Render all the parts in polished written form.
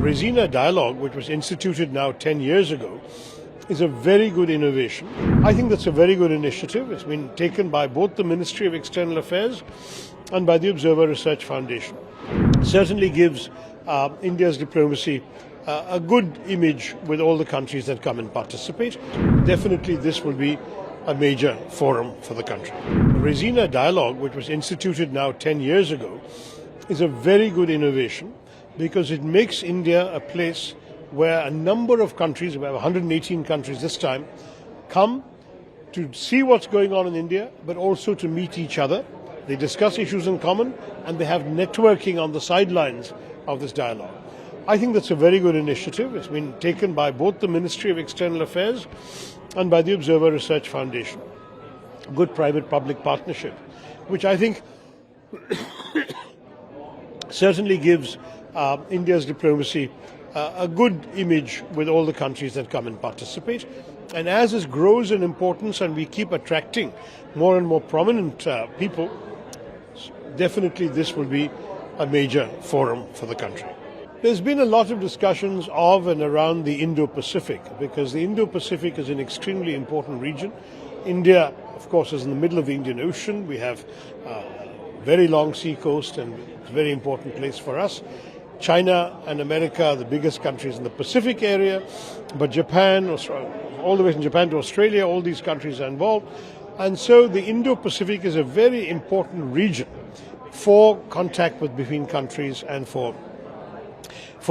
Raisina Dialogue, which was instituted now 10 years ago, is a very good innovation. I think that's a very good initiative. It's been taken by both the Ministry of External Affairs and by the Observer Research Foundation. It certainly gives India's diplomacy a good image with all the countries that come and participate. Definitely this will be a major forum for the country. Raisina Dialogue, which was instituted now 10 years ago, is a very good innovation because it makes India a place where a number of countries, we have 118 countries this time, come to see what's going on in India, but also to meet each other. They discuss issues in common and they have networking on the sidelines of this dialogue. I think that's a very good initiative. It's been taken by both the Ministry of External Affairs and by the Observer Research Foundation. Good private-public partnership, which I think certainly gives India's diplomacy a good image with all the countries that come and participate. And as this grows in importance and we keep attracting more and more prominent people, definitely this will be a major forum for the country. There's been a lot of discussions of and around the Indo-Pacific because the Indo-Pacific is an extremely important region. India, of course, is in the middle of the Indian Ocean. We have a very long sea coast and it's a very important place for us. China and America are the biggest countries in the Pacific area, but Japan, all the way from Japan to Australia, all these countries are involved. And so the Indo-Pacific is a very important region for contact between countries and for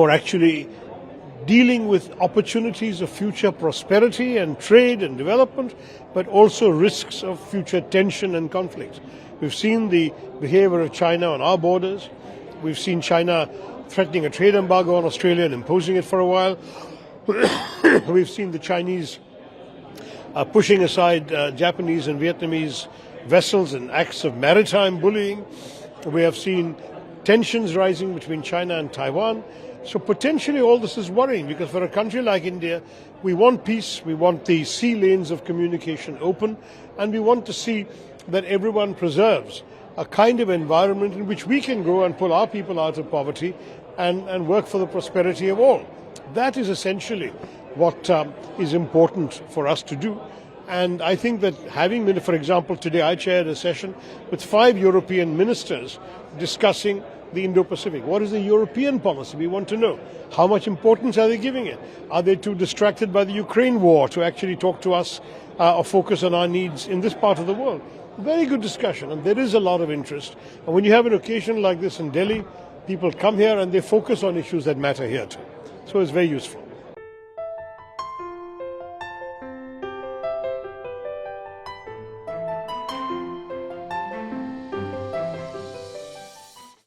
actually dealing with opportunities of future prosperity and trade and development, but also risks of future tension and conflict. We've seen the behavior of China on our borders. We've seen China threatening a trade embargo on Australia and imposing it for a while. We've seen the Chinese pushing aside Japanese and Vietnamese vessels in acts of maritime bullying. We have seen tensions rising between China and Taiwan. So potentially all this is worrying because for a country like India, we want peace, we want the sea lanes of communication open, and we want to see that everyone preserves a kind of environment in which we can grow and pull our people out of poverty and work for the prosperity of all. That is essentially what is important for us to do. And I think that having, for example, today I chaired a session with 5 European ministers discussing the Indo-Pacific. What is the European policy? We want to know. How much importance are they giving it? Are they too distracted by the Ukraine war to actually talk to us or focus on our needs in this part of the world? Very good discussion, and there is a lot of interest. And when you have an occasion like this in Delhi, people come here and they focus on issues that matter here too. So it's very useful.